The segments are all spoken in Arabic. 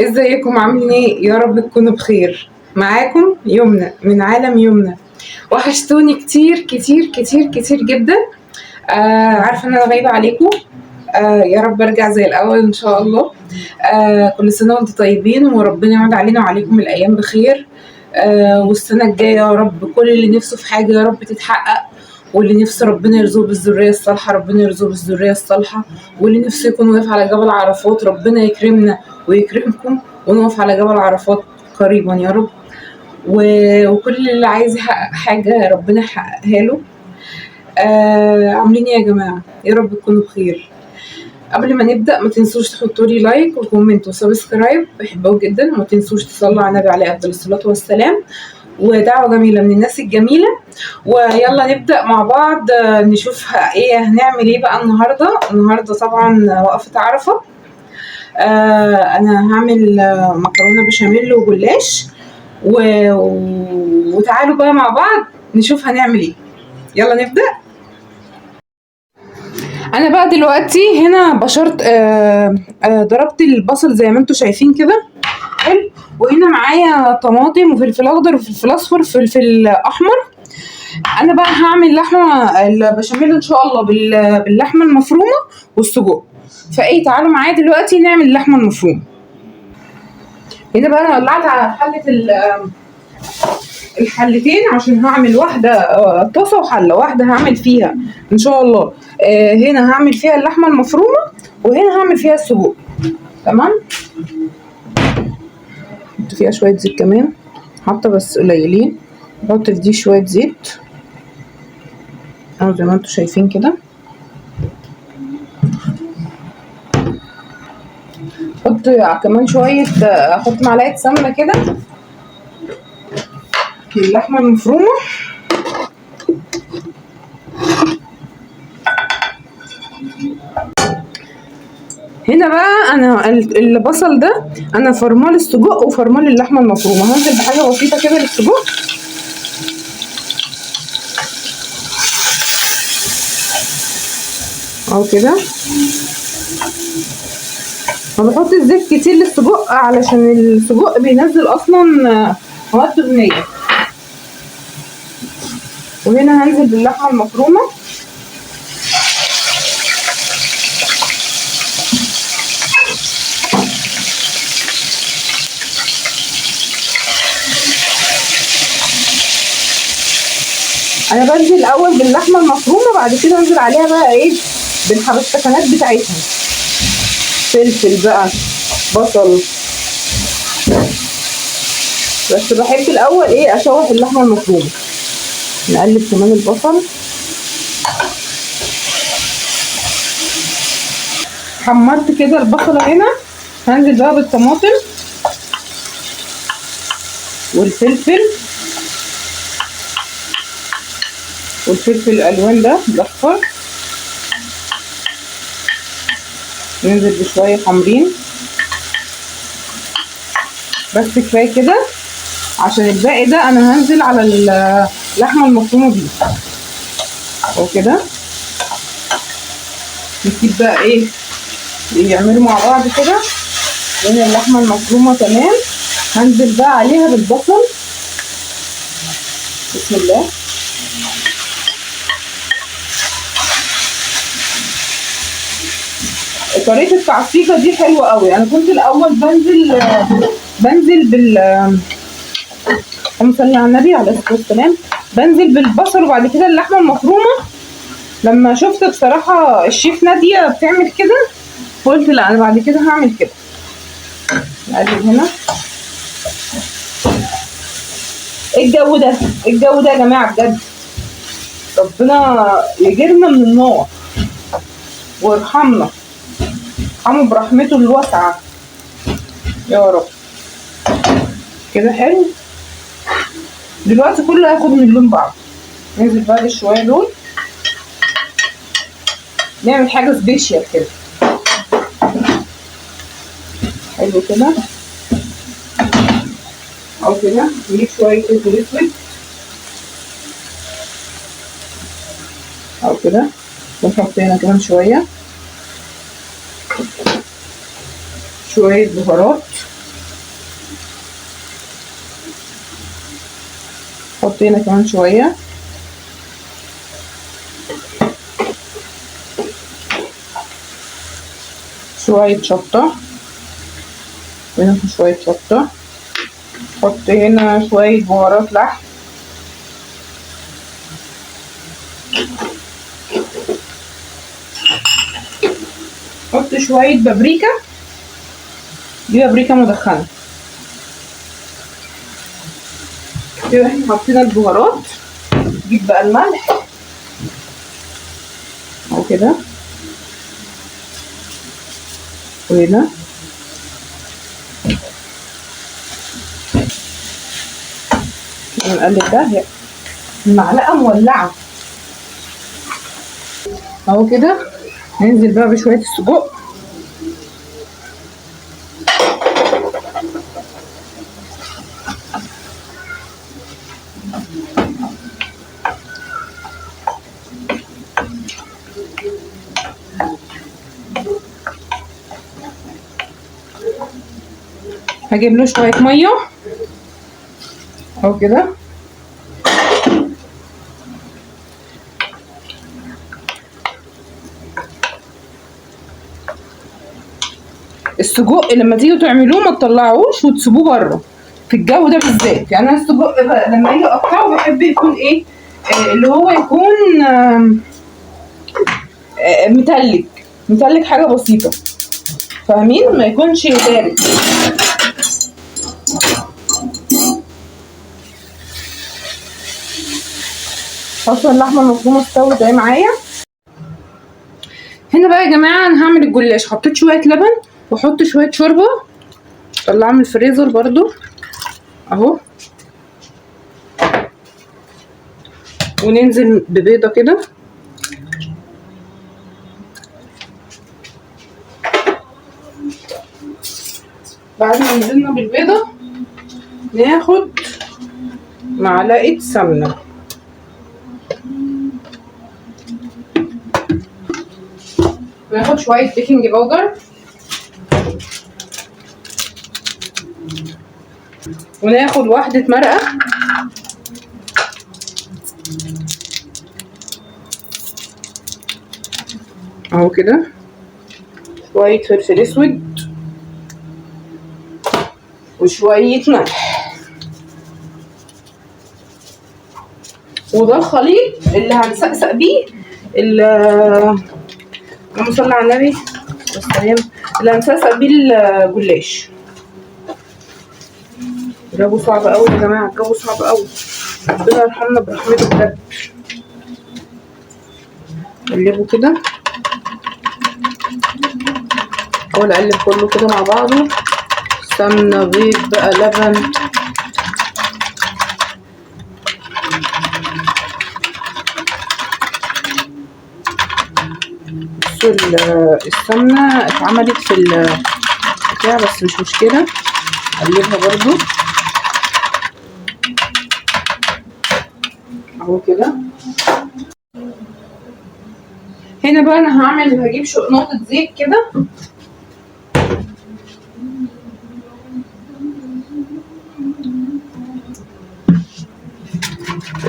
ازيكم عاملين ايه؟ يا رب تكونوا بخير. معاكم يمنى من عالم يمنى. وحشتوني كتير كتير كتير كتير جدا. عارفه ان انا غايبه عليكم. يا رب ارجع زي الاول ان شاء الله. كل سنه وانتم طيبين وربنا يعود علينا وعليكم الايام بخير. والسنه الجايه يا رب كل اللي نفسه في حاجه يا رب تتحقق، واللي نفسه ربنا يرزقه بالذريه الصالحه ربنا يرزقه بالذريه الصالحه، واللي نفسه يكون واقف على جبل عرفات ربنا يكرمنا ويكرمكم ونقف على جبل عرفات قريبا يا رب. وكل اللي عايز يحقق حاجه ربنا يحققها له. عاملين ايه يا جماعه؟ يا رب تكونوا بخير. قبل ما نبدأ ما تنسوش تحطوا لي لايك وكومنت وسبسكرايب، بحبه جدا. وما تنسوش تصلوا على النبي عليه افضل الصلاة والسلام، ودعوة جميلة من الناس الجميلة. ويلا نبدأ مع بعض. نشوف ايه هنعمل ايه بقى النهاردة طبعا وقفة عرفة. انا هعمل مكرونة بشاميل وجلاش وتعالوا بقى مع بعض نشوف هنعمل ايه. يلا نبدأ. انا بقى دلوقتي هنا بشرت ضربت البصل زي ما انتم شايفين كده حلو. وهنا معايا طماطم وفلفل اخضر وفلفل اصفر وفلفل احمر. انا بقى هعمل لحمه البشاميل ان شاء الله باللحمه المفرومه والسجق. فايه تعالوا معايا دلوقتي نعمل اللحمه المفرومه. هنا بقى انا ولعت على الحلتين عشان هعمل واحده طاسه وحله واحده هعمل فيها ان شاء الله. هنا هعمل فيها اللحمه المفرومه وهنا هعمل فيها السجق. تمام. حط فيها شويه زيت كمان، حاطه بس قليلين. بحط في دي شويه زيت اهو زي ما انتم شايفين كده. احط كمان شويه، احط معلقه سمنه كده في اللحمه المفرومه. هنا بقى انا البصل ده انا فرمال السجق وفرمال اللحمه المفرومه. هنزل بحاجه بسيطه كده للسجق اهو كده. ما بحط الزيت كتير للسجق علشان السجق بينزل اصلا مواد دهنيه. وهنا هنزل باللحمه المفرومه. انا بنزل الاول باللحمه المفرومه، بعد كده انزل عليها بقى ايه بالحبشتكنات بتاعتها، فلفل بقى بصل. بس بحب الاول ايه اشوح اللحمه المفرومه. نقلب كمان البصل. حمرت كده البصله هنا. هنزل بقى بالطماطم والفلفل الالوان ده الاصفر. ننزل بشويه حمرين بس كفايه كده، عشان الباقي ده انا هنزل على اللحمه المفرومه دي وكده. نسيب بقى ايه يعملوا مع بعض كده. هنا اللحمه المفرومه تمام. هنزل بقى عليها بالبصل. بسم الله. طريقه التعصيجه دي حلوه قوي. انا كنت الاول بنزل بال اللهم صل على النبي عليه الصلاه والسلام. بنزل بالبصل وبعد كده اللحمه المفرومه. لما شفت بصراحه الشيف ناديه بتعمل كده قلت لا انا بعد كده هعمل كده. نقلب هنا. الجو ده يا جماعه بجد ربنا يجرنا من النار ويرحمنا، ارحمه برحمته الواسعه يا رب. كده حلو. دلوقتي كله هياخد من لون بعض. ننزل بقى بشويه لون، نعمل حاجه سبيشال كده. حلو كده او كده. نجيب شويه فلفل اسود او كده ونحط هنا كمان شويه بهارات حط هنا كمان شويه، شويه شطه، هنا شويه شطه، حط هنا شويه بهارات لحم، حط شويه بابريكا، دي بابريكا مدخنه. كده احنا حطينا البهارات، نجيب بقى الملح اهو كده، وهنا نقلب ده، المعلقه مولعه اهو كده. ننزل بقى بشويه السجق، هجيب له شويه ميه اهو كده، السجق لما تيجوا تعملوه ما تطلعوش وتسيبوه بره في الجو ده بالذات. يعني انا السجق لما اجي اقطعه بحب يكون ايه، اللي هو يكون متلج حاجه بسيطه، فاهمين؟ ما يكونش بارد. اصلا اللحمه المفرومه استوت اهي معايا. هنا بقى يا جماعه انا هعمل الجلاش، حطيت شويه لبن واحط شويه شوربه، طلعها من الفريزر برضو اهو، وننزل ببيضه كده، بعد ما نزلنا بالبيضه ناخد معلقه سمنه، ناخد شويه بيكنج باودر، وناخد واحده مرقه اهو كده، شويه فلفل اسود وشويه ملح، وده الخليط اللي هنسقسق بيه اللهم صل على النبي والسلام، اللي هنسقسق بيه الجلاش. الجو صعب قوي يا جماعه، الجو صعب قوي، ربنا يرحمنا برحمته بجد. قلبه كده، حاول اقلب كله كده مع بعضه، سمنه بيض بقى لبن، السمنه اتعملت في البتاع بس مش مشكله، اقلبها برضو اهو كده. هنا بقى انا هجيب نقطه زيت كده،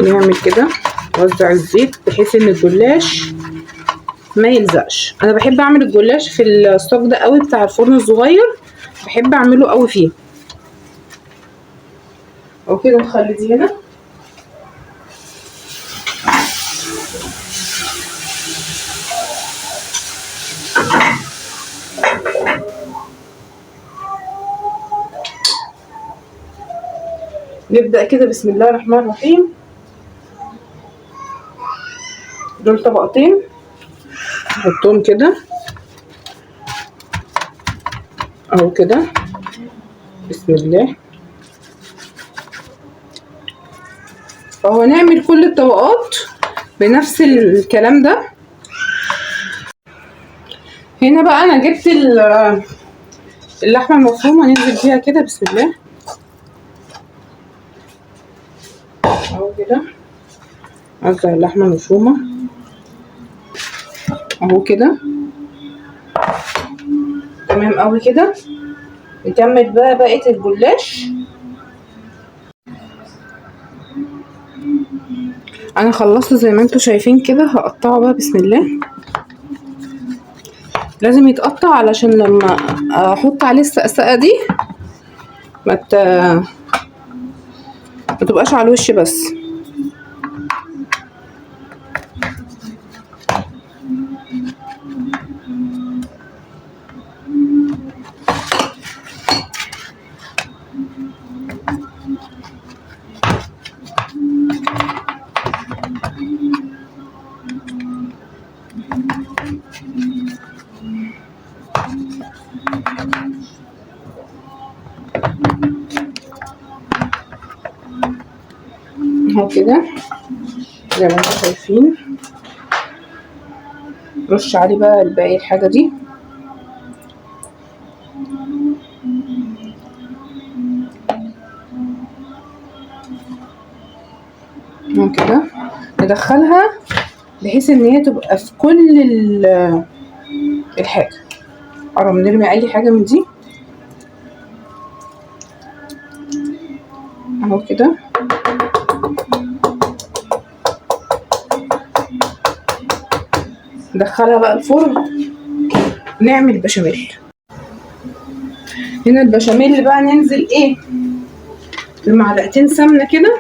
نعمل كده نوزع الزيت بحيث ان الجلاش ما يلزقش. انا بحب اعمل الجلاش في الصاج ده قوي بتاع الفرن الصغير، بحب اعمله قوي فيه اهو كده. نخلي دي هنا، نبدأ كده بسم الله الرحمن الرحيم. دول طبقتين نحطهم كده اهو كده بسم الله. فهو نعمل كل الطبقات بنفس الكلام ده. هنا بقى انا جبت اللحمه المفرومه، ننزل فيها كده بسم الله اهو كده، اوزع اللحمه المفرومه اهو كده تمام قوي كده. نكمل بقى بقيه الجلاش انا خلصت زي ما انتوا شايفين كده. هقطعه بقى بسم الله. لازم يتقطع علشان لما احط عليه السقسقه دي ما تبقاش على الوش بس. اهو كده زي ما انتوا شايفين. رش عليه بقى الباقي الحاجه دي. اهو كده ندخلها بحيث ان هي تبقى في كل الحاجه. قرب نرمي اي حاجه من دي. اهو كده. ندخلها بقى الفرن نعمل بشاميل. هنا البشاميل بقى ننزل ايه بمعلقتين سمنه كده.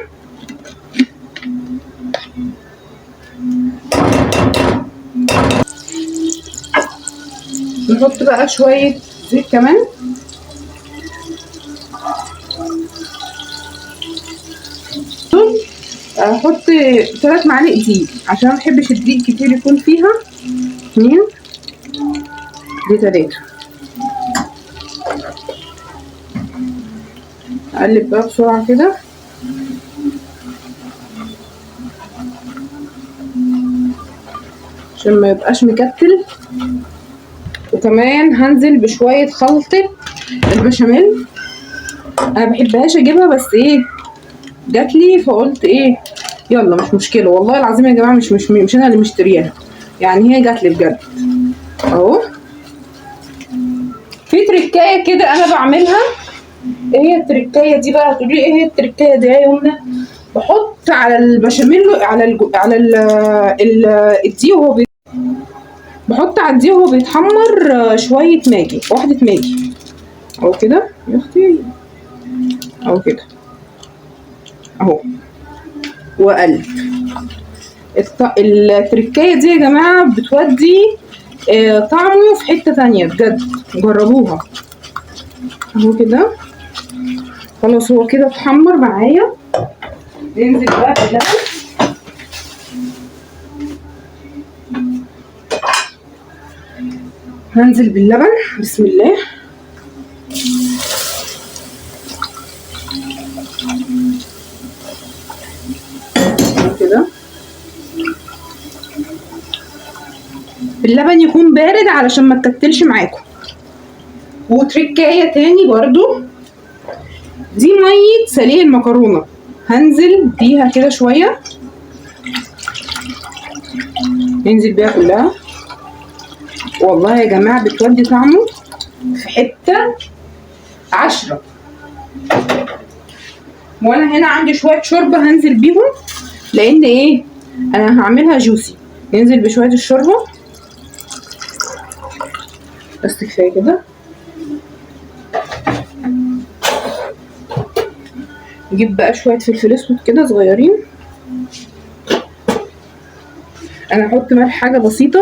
نحط بقى شويه زيت كمان. احط 3 معالق دقيق عشان مبحبش الدقيق كتير يكون فيها. 2 دي 3. اقلب بقى بسرعه كده. عشان ما يبقاش مكتل. وكمان هنزل بشويه خلطه البشاميل. انا مبحبهاش اجيبها بس ايه جاتلي فقلت ايه يلا مش مشكله. والله العظيم يا جماعه مش انا اللي مشترياها، يعني هي جاتلي بجد. اهو في تركايه كده انا بعملها. ايه هي التركايه دي بقى؟ هتقولي ايه هي التركايه دي يا يمنى؟ بحط على البشاميل على الدقيق وهو بحط على الدقيق وهو بيتحمر شويه ماجي، واحده ماجي. اهو كده يا اختي. اهو كده اهو. وقلب. التركايه دي يا جماعه بتودي طعمه في حته تانية بجد. جربوها. اهو كده خلاص. هو كده اتحمر معايا. ننزل بقى باللبن. هنزل باللبن بسم الله. كده اللبن يكون بارد علشان ما تكتلش معاكم. وتركايه تاني برضو، دي ميه سليق المكرونه. هنزل بيها كده شويه. ننزل بيها كلها. والله يا جماعه بتودي طعمه في حته 10. وانا هنا عندي شويه شوربه هنزل بيهم لان ايه انا هعملها جوسي. ننزل بشويه الشوربه بس كفايه كده. نجيب بقى شويه فلفل اسود كده صغيرين. انا هحط ملح حاجه بسيطه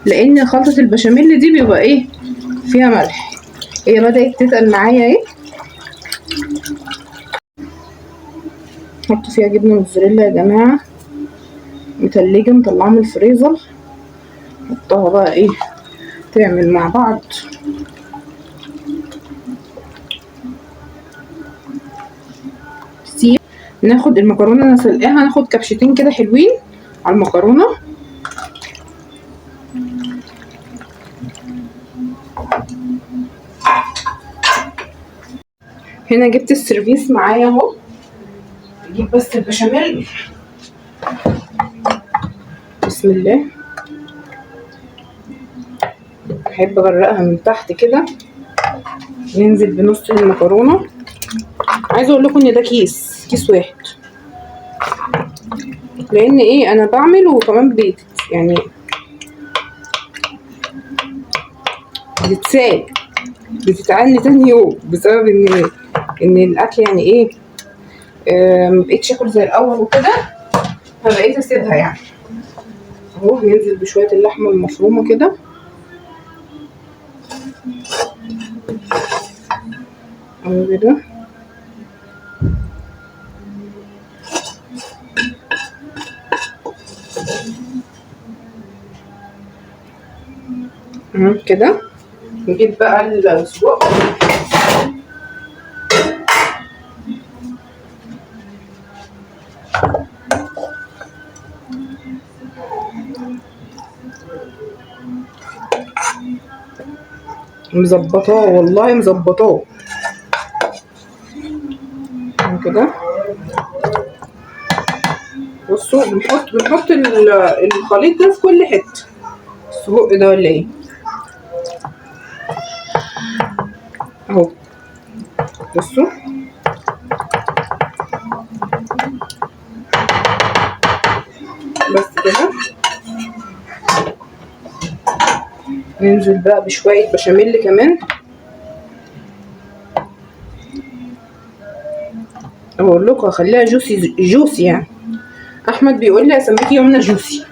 لان خلطه البشاميل دي بيبقى ايه فيها ملح. هي بدات تتقل معايا ايه. نحط فيها جبنه موتزاريلا يا جماعه متلجه مطلعه من الفريزر. نحطها بقى ايه تعمل مع بعض. ناخد المكرونه انا سلقاها. ناخد كبشتين كده حلوين على المكرونه. هنا جبت السيرفيس معايا اهو. نجيب بس البشاميل بسم الله. بحب اغرقها من تحت كده. ننزل بنص المكرونه. عايزه اقول لكم ان ده كيس واحد. لان ايه انا بعمل وكمان يعني بتتساب، بتتعني تاني يوم بسبب ان الاكل يعني ايه مبقتش اكل زي الاول وكده، فبقيت اسيبها يعني. اهو ننزل بشويه اللحمه المفرومه كده اهو كده. كده نجيب بقى السجق مظبطاه، والله مظبطاه كده. بصوا بنحط الخليط ده في كل حته. السجق ده ولا ايه اهو. بصوا بس كده. ننزل بقى بشويه بشاميل كمان. بقول لكم اخليها جوسي يعني. احمد بيقول لي اسميكي يومنا جوسي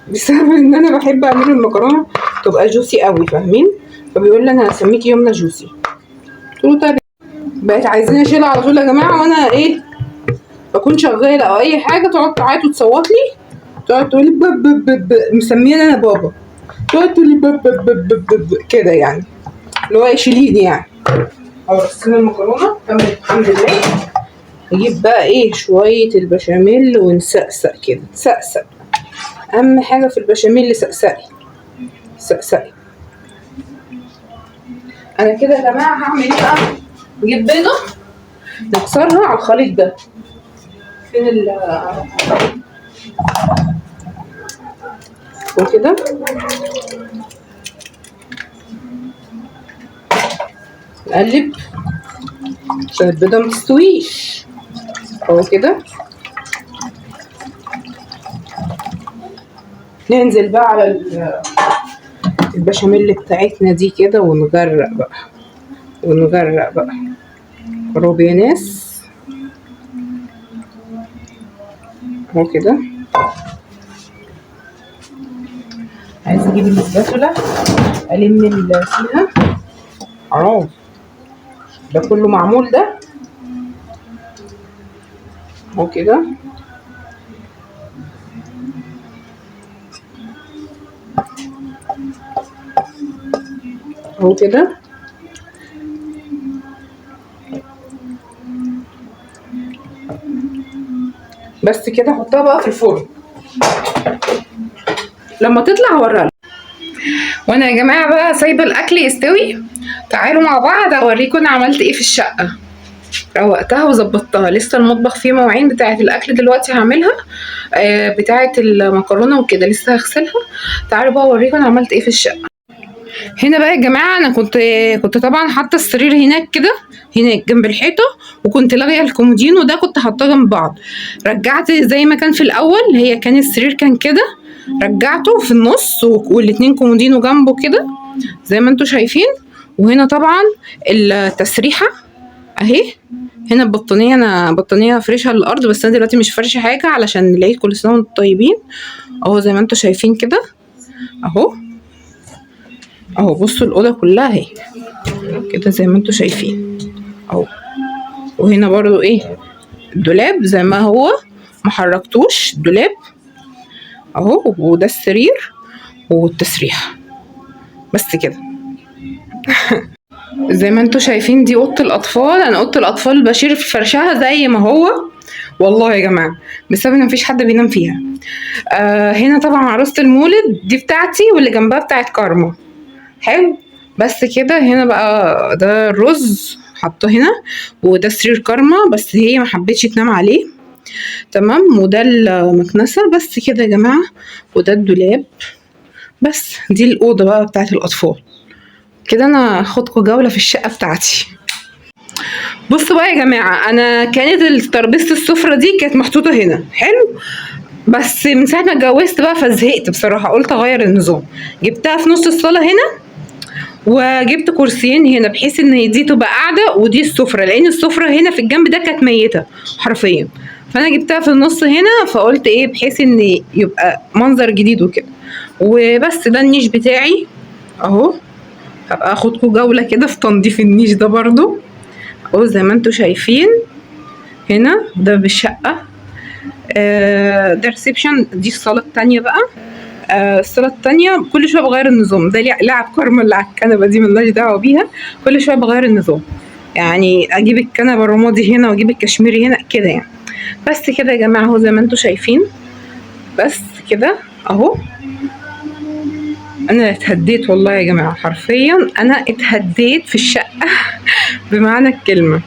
بسبب ان انا بحب اعمل المكرونه تبقى جوسي قوي، فاهمين؟ فبيقول لي انا هسميكي يومنا جوسي. قلت له طيب. بقت عايزين اشيلها على طول يا جماعه، وانا ايه بكون شغاله او اي حاجه تقعد تعيط وتصوت لي، تقعد تقول لي مسميني انا بابا، تقعد تقول لي كده يعني، اللي هو يشيليني يعني. او رصينا المكرونه كمل الحمد لله. نجيب بقى ايه شويه البشاميل ونسقسق كده، سقسق. اهم حاجه في البشاميل سقسقي سقسقي. انا كده يا جماعه هعمل ايه بقى؟ نجيب بيضه نكسرها على الخليط ده. فين وكده نقلب عشان البيضه متستويش اهو كده. ننزل بقى على البشاميل بتاعتنا دي كده ونغرق بقى ونغرق بقى. قرب يا ناس اهو كده. عايزه اجيب الاسباتولا الم فيها. حرام ده كله معمول ده اهو كده. اهو كده. بس كده احطها بقى في الفرن لما تطلع هوريها. وانا يا جماعه بقى سايبه الاكل يستوي، تعالوا مع بعض اوريكم انا عملت ايه في الشقه. روقتها وظبطتها، لسه المطبخ فيه مواعين بتاعه الاكل دلوقتي هعملها، بتاعه المكرونه وكده لسه هغسلها. تعالوا بقى اوريكم انا عملت ايه في الشقه. هنا بقى يا جماعه انا كنت طبعا حاطه السرير هناك كده، هناك جنب الحيطه، وكنت لاغيه الكومودينو ده كنت حاطاه جنب بعض. رجعت زي ما كان في الاول، هي كان السرير كان كده، رجعته في النص والاتنين كومودينو جنبه كده زي ما انتوا شايفين. وهنا طبعا التسريحه اهي. هنا البطانيه، انا بطانيه فريشها للارض، بس انا دلوقتي مش فرشه حاجه علشان العيد كل سنه وانتم طيبين. اهو زي ما انتوا شايفين كده اهو. اهو بصوا الاوضه كلها اهي كده زي ما انتوا شايفين اهو. وهنا برضو ايه الدولاب زي ما هو، محركتوش الدولاب اهو. وده السرير والتسريحه بس كده. زي ما انتوا شايفين دي اوضه الاطفال. انا اوضه الاطفال بشير في فرشها زي ما هو والله يا جماعه، بسبب ان مفيش حد بينام فيها. هنا طبعا عروسه المولد دي بتاعتي، واللي جنبها بتاعت كارما. حلو بس كده. هنا بقى ده الرز حطه هنا، وده سرير كارما بس هي ما حبتش تنام عليه تمام. وده المكنسه بس كده يا جماعه. وده الدولاب بس. دي الاوضه بقى بتاعت الاطفال كده. انا هاخدكم جوله في الشقه بتاعتي. بصوا بقى يا جماعه، انا كانت ترابيزه السفره دي كانت محطوطه هنا، حلو. بس من ساعه ما اتجوزت بقى فزهقت بصراحه، قلت اغير النظام. جبتها في نص الصاله هنا، وجبت كرسيين هنا بحيث ان دي تبقى قاعده ودي السفره، لان السفره هنا في الجنب ده كانت ميته حرفيا. فانا جبتها في النص هنا، فقلت ايه بحيث ان يبقى منظر جديد وكده. وبس ده النيش بتاعي اهو. هبقى اخدكم جوله كده في تنظيف النيش ده برضو اهو، زي ما انتم شايفين. هنا ده بالشقه. ده ريسبشن، دي الصاله التانية بقى. الصاله التانية كل شويه بغير النظام. ده لعب كارما اللي على الكنبه دي ملناش دعوه بيها، كل شويه بغير النظام. يعني اجيب الكنبه الرمادي هنا واجيب الكشميري هنا كده يعني. بس كده يا جماعه اهو زي ما انتم شايفين. بس كده اهو. انا اتهديت والله يا جماعه، حرفيا انا اتهديت في الشقه بمعنى الكلمه.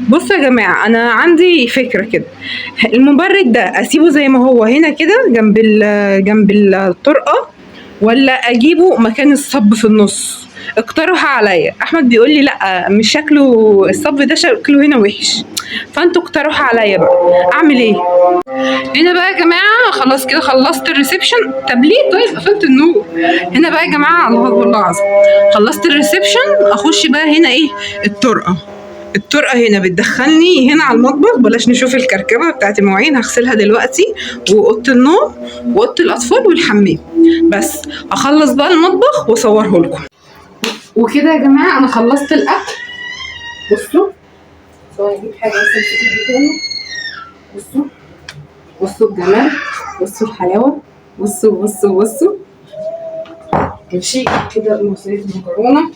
بصوا يا جماعه، انا عندي فكره كده. المبرد ده اسيبه زي ما هو هنا كده جنب الطرقه، ولا اجيبه مكان الصب في النص؟ اقترحوا عليا. احمد بيقول لي لا، مش شكله الصب ده شكله هنا وحش. فانتوا اقترحوا عليا بقى اعمل ايه. هنا بقى يا جماعه خلاص كده خلصت الريسبشن. طب ليه طيب قفلت النور؟ هنا بقى يا جماعه الله اكبر الله العظيم، خلصت الريسبشن. اخش بقى هنا ايه؟ الطرقه هنا بتدخلني هنا على المطبخ. بلاش نشوف الكركبه بتاعت المواعين، هغسلها دلوقتي. واوضه النوم واوضه الاطفال والحمام. بس اخلص بقى المطبخ واصوره لكم. وكده يا جماعه انا خلصت الاكل. بصوا ثواني اجيب حاجه بس نسيت تاني. بصوا الجمال، بصوا الحلاوه، بصوا ماشي كده. مصرية المكرونه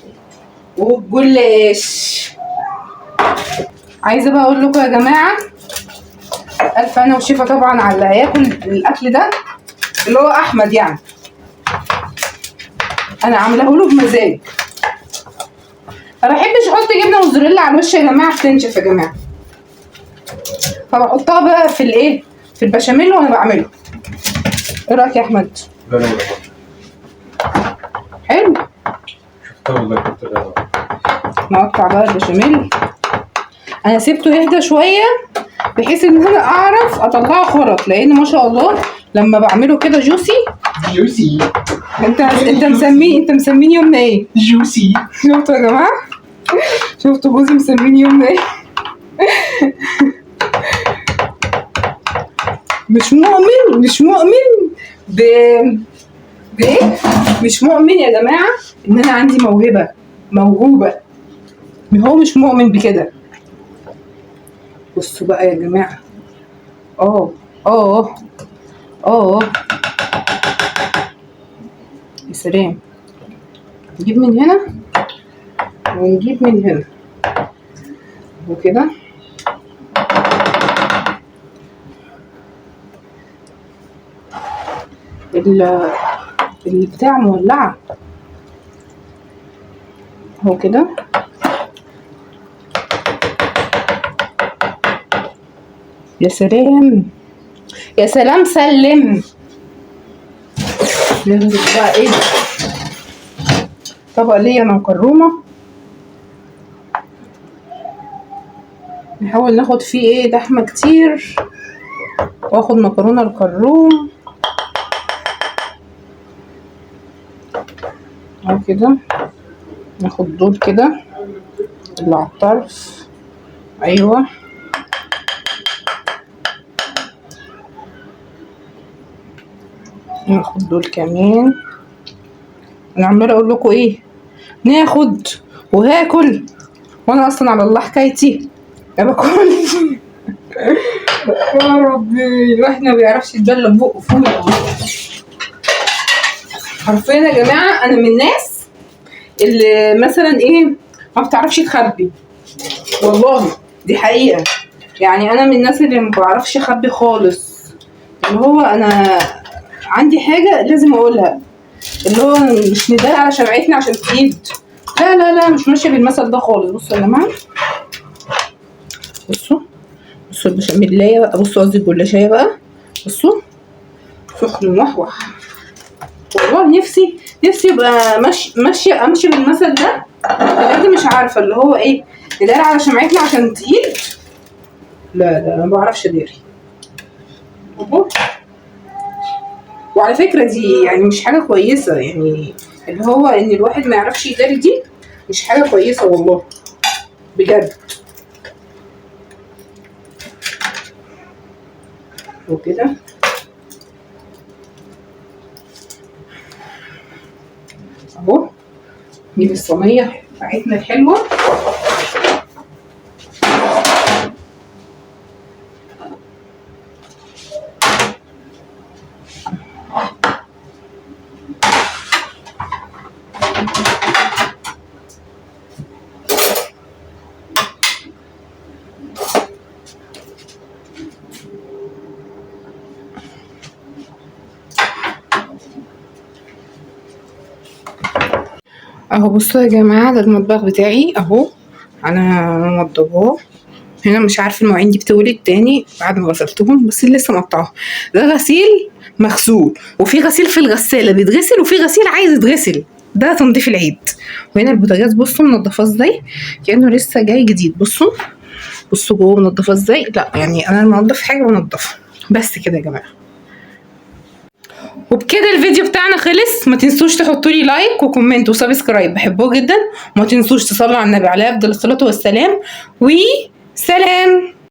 والجلاش. عايزه بقى اقول لكم يا جماعه، الف انا وشيفا طبعا على اللي هياكل الاكل ده اللي هو احمد يعني. انا عاملاه له بمزاج. ما بحبش احط جبنه موزاريلا على الوش يا جماعه، بتنشف يا جماعه. فبحطها بقى في الايه، في البشاميل وانا بعمله. ايه رايك يا احمد؟ حلو. والله كنت غلط. نقطع بقى البشاميل. انا سيبته يهدى شويه بحيث ان انا اعرف اطلعه خرط، لان ما شاء الله لما بعمله كده جوسي. انت مسميني يومنا ايه؟ جوسي. شفتوا يا جماعه؟ شفتوا جوزي مسميني يومنا ايه؟ مش مؤمن بايه؟ مش مؤمن يا جماعه ان انا عندي موهوبه. هو مش مؤمن بكده. بصوا بقى يا جماعه. يا سلام. نجيب من هنا ونجيب من هنا وكده. البتاع مولعه اهو كده. يا سلام يا سلام. سلم. ننزل بقى ايه؟ طبق ليا مكرونه. نحاول ناخد فيه ايه لحمه كتير، واخد مكرونه الكروم اهو كده. ناخد دول كده اللي على الطرف. ايوه ناخد دول كمان. انا عماله اقول لكم ايه، ناخد وهاكل، وانا اصلا على الله حكايتي انا باكل. يا ربي الواحد ما بيعرفش يتبلى ببقه فول. حرفيا يا جماعه انا من الناس اللي مثلا ايه ما بتعرفش تخبي. والله دي حقيقه. يعني انا من الناس اللي ما بعرفش اخبي خالص. اللي هو انا عندي حاجه لازم اقولها، اللي هو مش ندار على شمعتنا عشان تقيد. لا مش ماشيه بالمثل ده خالص. بصوا يا جماعه، بصوا البشاميلايه بقى. بصوا قصدي الجلاشيه بقى. بصوا سخن موحوح. والله نفسي يبقى امشي بالمثل ده. بجد مش عارفه اللي هو ايه، نداري على شمعتنا عشان تقيل. لا انا ما بعرفش اداري اهو. وعلى فكره دي يعني مش حاجه كويسه، يعني اللي هو ان الواحد ما يعرفش يداري دي مش حاجه كويسه والله بجد. وكده اهو نجيب الصينيه بتاعتنا الحلوه. اهو بصوا يا جماعه، ده المطبخ بتاعي اهو، انا موضباه هنا. مش عارفه المواعين دي بتولد تاني بعد ما غسلتهم، بس لسه مقطعه. ده غسيل مغسول، وفي غسيل في الغساله بيتغسل، وفي غسيل عايز يتغسل، ده تنظيف العيد. وهنا البوتاجاز بصوا منضفاه ازاي كانه لسه جاي جديد. بصوا جوه منضفاه ازاي. لا يعني انا منضف حاجه بنضفها بس كده يا جماعه. وبكده الفيديو بتاعنا خلص. ما تنسوش تحطوا لي لايك وكومنت وسبسكرايب، بحبه جدا. وما تنسوش تصلوا على النبي عليه افضل الصلاه والسلام. وسلام.